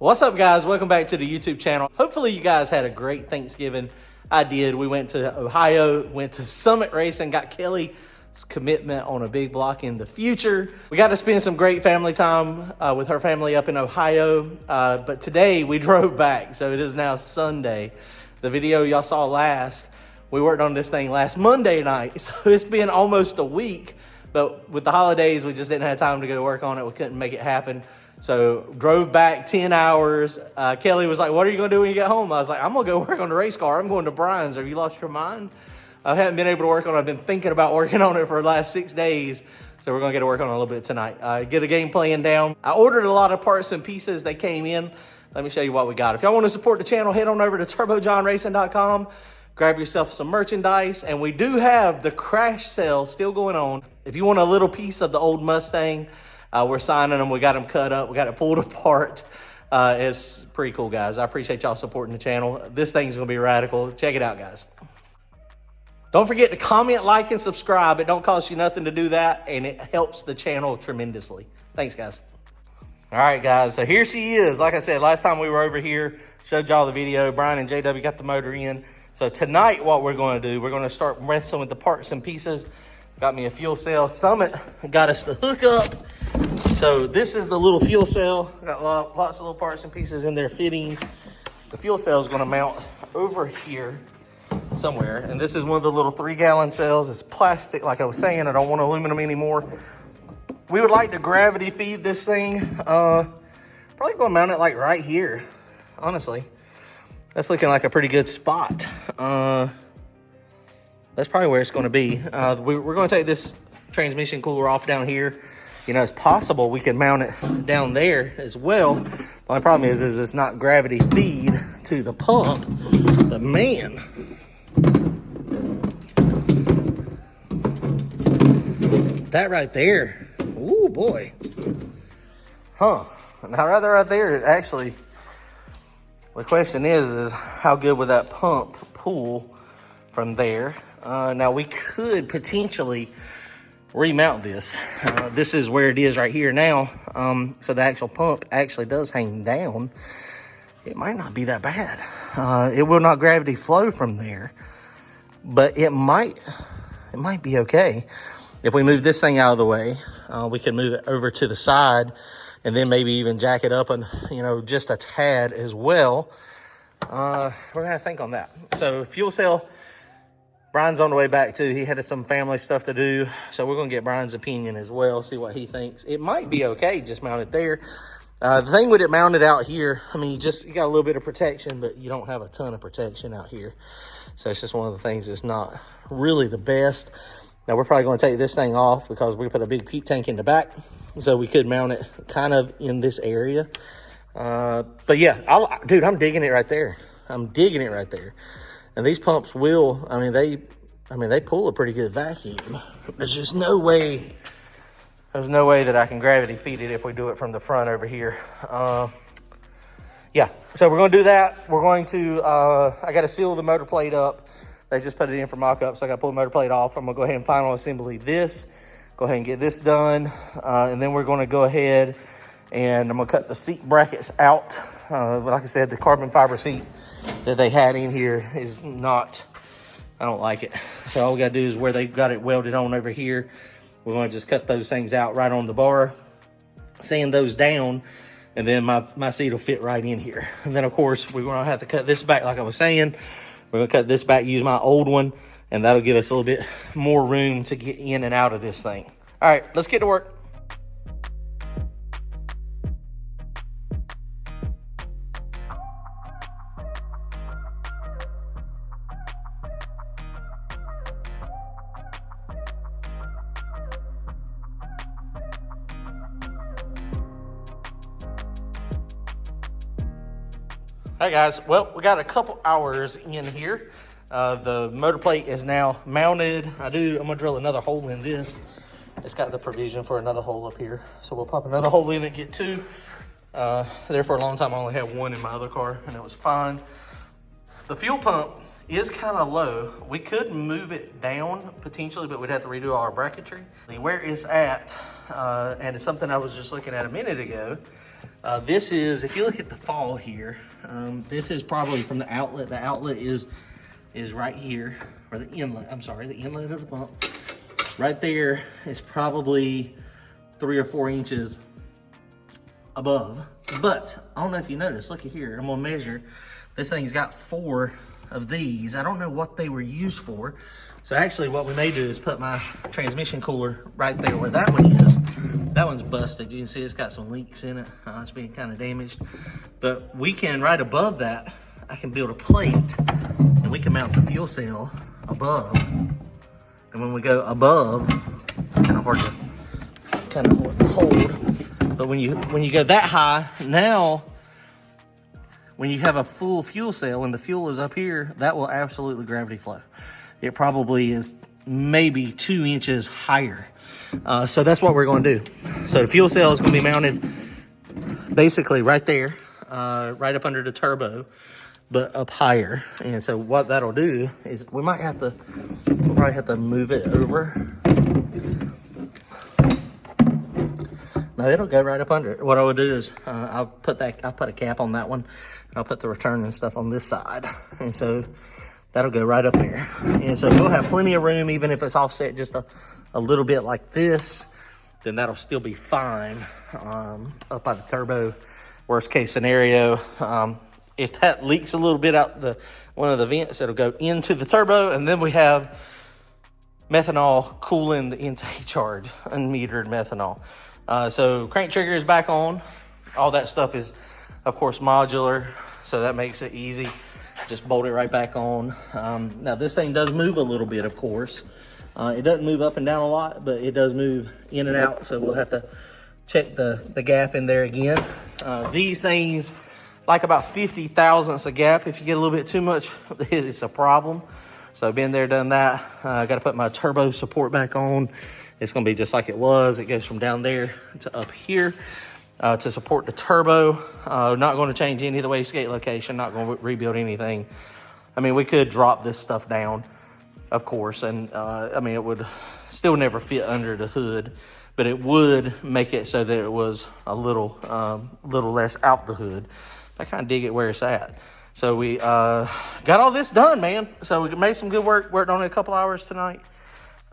What's up, guys? Welcome back to the YouTube channel. Hopefully you guys had a great Thanksgiving. I did. We went to Ohio, went to Summit Racing, got Kelly's commitment on a big block in the future. We got to spend some great family time with her family up in Ohio. But today we drove back, so it is now Sunday. The video y'all saw last, we worked on this thing last Monday night. So it's been almost a week, but with the holidays, we just didn't have time to go to work on it. We couldn't make it happen. So drove back 10 hours. Kelly was like, what are you gonna do when you get home? I was like, I'm gonna go work on the race car. I'm going to Brian's. Have you lost your mind? I haven't been able to work on it. I've been thinking about working on it for the last 6 days. So we're gonna get to work on it a little bit tonight. Get a game plan down. I ordered a lot of parts and pieces. They came in. Let me show you what we got. If y'all wanna support the channel, head on over to turbojohnracing.com. Grab yourself some merchandise. And we do have the crash sale still going on. If you want a little piece of the old Mustang, we're signing them. We got them cut up. We got it pulled apart. It's pretty cool, guys. I appreciate y'all supporting the channel. This thing's going to be radical. Check it out, guys. Don't forget to comment, like, and subscribe. It don't cost you nothing to do that, and it helps the channel tremendously. Thanks, guys. All right, guys. So here she is. Like I said, last time we were over here, showed y'all the video. Brian and JW got the motor in. So tonight, what we're going to do, we're going to start wrestling with the parts and pieces. Got me a fuel cell. Summit got us the hook up. So this is the little fuel cell. Got lots of little parts and pieces in there, fittings. The fuel cell is going to mount over here somewhere. And this is one of the little 3-gallon cells. It's plastic, like I was saying. I don't want aluminum anymore. We would like to gravity feed this thing. Probably going to mount it like right here, honestly. That's looking like a pretty good spot. That's probably where it's going to be. We're going to take this transmission cooler off down here. You know, it's possible we could mount it down there as well. The only problem is it's not gravity feed to the pump. But man, that right there, ooh boy. Huh, now right there, actually, the question is how good would that pump pull from there? Now we could potentially remount this. This is where it is right here now. So the actual pump actually does hang down. It might not be that bad. It will not gravity flow from there, but it might be okay. If we move this thing out of the way, we can move it over to the side and then maybe even jack it up and, you know, just a tad as well. We're gonna have to think on that. So fuel cell, Brian's on the way back too. He had some family stuff to do. So we're going to get Brian's opinion as well, see what he thinks. It might be okay just mount it there. The thing with it mounted out here, I mean, you got a little bit of protection, but you don't have a ton of protection out here. So it's just one of the things that's not really the best. Now we're probably going to take this thing off because we put a big peak tank in the back. So we could mount it kind of in this area. But yeah, dude, I'm digging it right there. I'm digging it right there. And these pumps will, they pull a pretty good vacuum. There's just no way that I can gravity feed it if we do it from the front over here. Yeah, so we're gonna do that. We're going to, I gotta seal the motor plate up. They just put it in for mock-up, so I gotta pull the motor plate off. I'm gonna go ahead and final assembly this, go ahead and get this done. And then we're gonna go ahead and I'm gonna cut the seat brackets out. Like I said, the carbon fiber seat that they had in here is not, I don't like it. So all we gotta do is where they've got it welded on over here, we're gonna just cut those things out right on the bar, sand those down, and then my seat will fit right in here. And then of course, we're gonna have to cut this back like I was saying. We're gonna cut this back, use my old one, and that'll give us a little bit more room to get in and out of this thing. All right, let's get to work. All right, guys, well, we got a couple hours in here. The motor plate is now mounted. I'm gonna drill another hole in this. It's got the provision for another hole up here. So we'll pop another hole in it, get two. There for a long time, I only had one in my other car and it was fine. The fuel pump is kind of low. We could move it down potentially, but we'd have to redo all our bracketry. Where it's at, and it's something I was just looking at a minute ago, This is, if you look at the fall here, this is probably from the outlet. The outlet is right here, or the inlet, I'm sorry, the inlet of the pump. Right there is probably 3 or 4 inches above. But I don't know if you noticed, look at here, I'm gonna measure. This thing's got 4 of these. I don't know what they were used for. So actually what we may do is put my transmission cooler right there where that one is. That one's busted. You can see it's got some leaks in it. It's being kind of damaged. But we can, right above that, I can build a plate and we can mount the fuel cell above. And when we go above, it's kind of hard to hold. But when you go that high, now when you have a full fuel cell and the fuel is up here, that will absolutely gravity flow. It probably is maybe 2 inches higher. So that's what we're going to do. So the fuel cell is going to be mounted basically right there, right up under the turbo, but up higher. And so what that'll do is we'll probably have to move it over. No, it'll go right up under it. What I would do is I'll put a cap on that one. And I'll put the return and stuff on this side. And so that'll go right up there. And so we'll have plenty of room, even if it's offset just a little bit like this, then that'll still be fine up by the turbo. Worst case scenario, if that leaks a little bit out one of the vents, it'll go into the turbo, and then we have methanol cooling the intake charge, unmetered methanol. So crank trigger is back on. All that stuff is, of course, modular, so that makes it easy. Just bolt it right back on. Now this thing does move a little bit, of course. It doesn't move up and down a lot, but it does move in and out, so we'll have to check the gap in there again. These things like about 50 thousandths a gap. If you get a little bit too much, it's a problem. So been there, done that. I got to put my turbo support back on. It's going to be just like it was. It goes from down there to up here to support the turbo. Not going to change any of the wastegate location. Not going to rebuild anything. I mean, we could drop this stuff down, of course, and I mean, it would still never fit under the hood, but it would make it so that it was a little less out the hood. I kind of dig it where it's at. So we got all this done, man. So we made some good work, worked on it a couple hours tonight.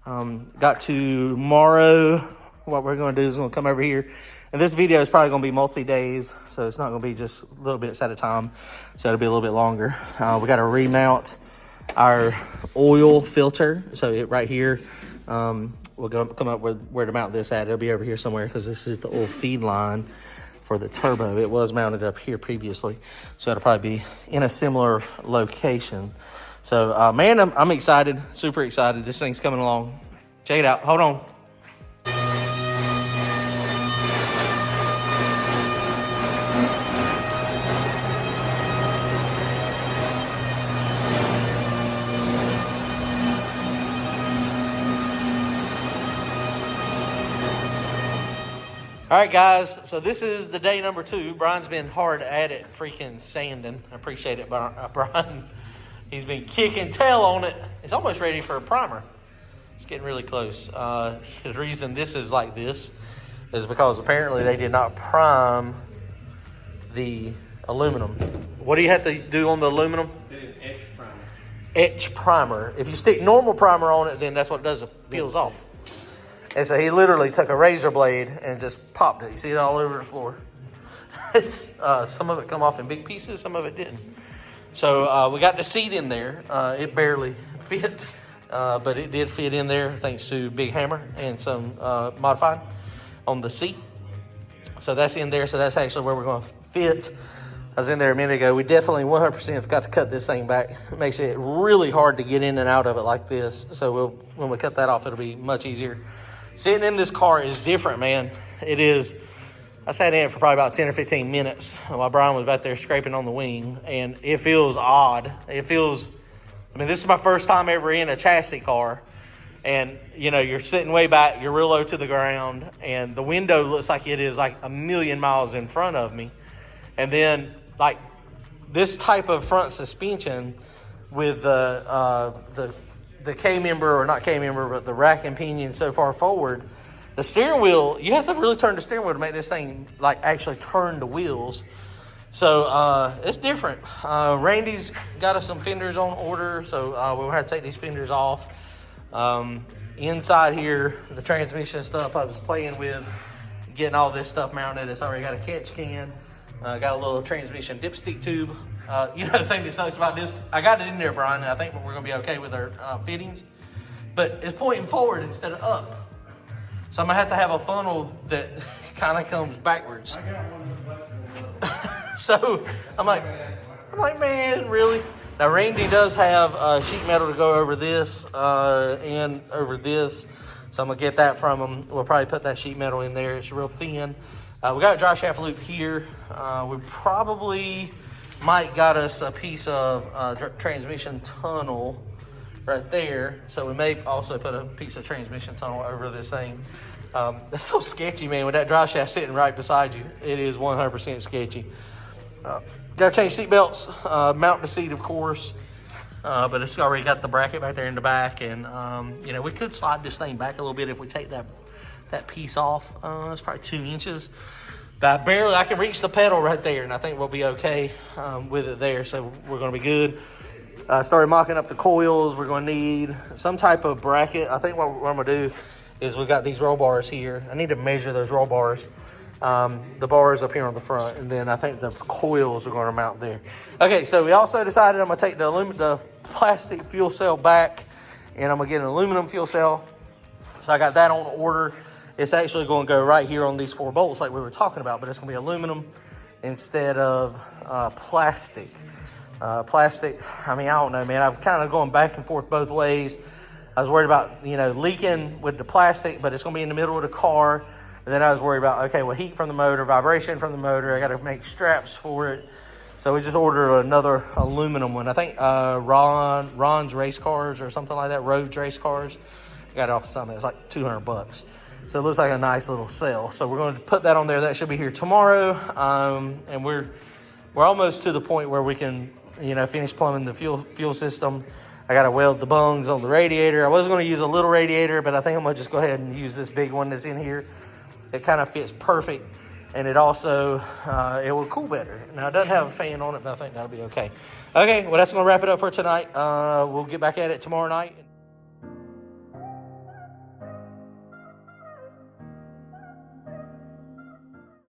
Got tomorrow, what we're going to do is going to come over here. And this video is probably going to be multi-days, so it's not going to be just little bits at a time. So it'll be a little bit longer. We got to remount our oil filter. So right here, we'll come up with where to mount this at. It'll be over here somewhere because this is the oil feed line for the turbo. It was mounted up here previously, so it'll probably be in a similar location. So man, I'm excited, super excited. This thing's coming along. Check it out. Hold on. All right, guys, so this is the day number 2. Brian's been hard at it freaking sanding. I appreciate it, Brian. He's been kicking tail on it. It's almost ready for a primer. It's getting really close. The reason this is like this is because apparently they did not prime the aluminum. What do you have to do on the aluminum? Etch primer. Etch primer. If you stick normal primer on it, then that's what it does. It peels off. And so he literally took a razor blade and just popped it. You see it all over the floor. Some of it come off in big pieces, some of it didn't. So we got the seat in there. It barely fit, but it did fit in there thanks to Big Hammer and some modifying on the seat. So that's in there. So that's actually where we're going to fit. I was in there a minute ago. We definitely 100% forgot to cut this thing back. It makes it really hard to get in and out of it like this. So when we cut that off, it'll be much easier. Sitting in this car is different, man. It is. I sat in it for probably about 10 or 15 minutes while Brian was back there scraping on the wing, and it feels odd. It feels, I mean, this is my first time ever in a chassis car, and, you know, you're sitting way back, you're real low to the ground, and the window looks like it is like a million miles in front of me. And then, like, this type of front suspension with the K-member, or not K-member, but the rack and pinion so far forward, The steering wheel, you have to really turn the steering wheel to make this thing like actually turn the wheels. So it's different. Randy's got us some fenders on order, so we'll have to take these fenders off. Inside here, the transmission stuff I was playing with, getting all this stuff mounted. It's already got a catch can, got a little transmission dipstick tube. You know, the thing that sucks about this, I got it in there, Brian, and I think we're gonna be okay with our fittings, but it's pointing forward instead of up. So I'm gonna have to have a funnel that kind of comes backwards. I got one of So I'm like, man, really? Now Randy does have sheet metal to go over this and over this. So I'm gonna get that from him. We'll probably put that sheet metal in there. It's real thin. We got a dry shaft loop here. We probably might got us a piece of transmission tunnel right there. So we may also put a piece of transmission tunnel over this thing. That's so sketchy, man, with that dry shaft sitting right beside you. It is 100% sketchy. Got to change seat belts, mount the seat, of course. But it's already got the bracket back there in the back. And, you know, we could slide this thing back a little bit if we take that piece off. It's probably 2 inches. But I can reach the pedal right there, and I think we'll be okay with it there. So we're going to be good. Started mocking up the coils. We're going to need some type of bracket. I think what I'm going to do is we got these roll bars here. I need to measure those roll bars. The bars up here on the front, and then I think the coils are going to mount there. Okay, so we also decided I'm going to take the plastic fuel cell back, and I'm going to get an aluminum fuel cell. So I got that on order. It's actually going to go right here on these 4 bolts like we were talking about, but it's going to be aluminum instead of plastic. Plastic, I mean, I don't know, man. I'm kind of going back and forth both ways. I was worried about, you know, leaking with the plastic, but it's going to be in the middle of the car. And then I was worried about, okay, well, heat from the motor, vibration from the motor. I got to make straps for it. So we just ordered another aluminum one. I think Ron's race cars or something like that, Rhodes race cars. Got it off of something. It's like $200. So it looks like a nice little cell. So we're going to put that on there. That should be here tomorrow. And we're almost to the point where we can, you know, finish plumbing the fuel system. I got to weld the bungs on the radiator. I was going to use a little radiator, but I think I'm going to just go ahead and use this big one that's in here. It kind of fits perfect, and it also, it will cool better. Now, it doesn't have a fan on it, but I think that'll be okay. Okay, well, that's going to wrap it up for tonight. We'll get back at it tomorrow night.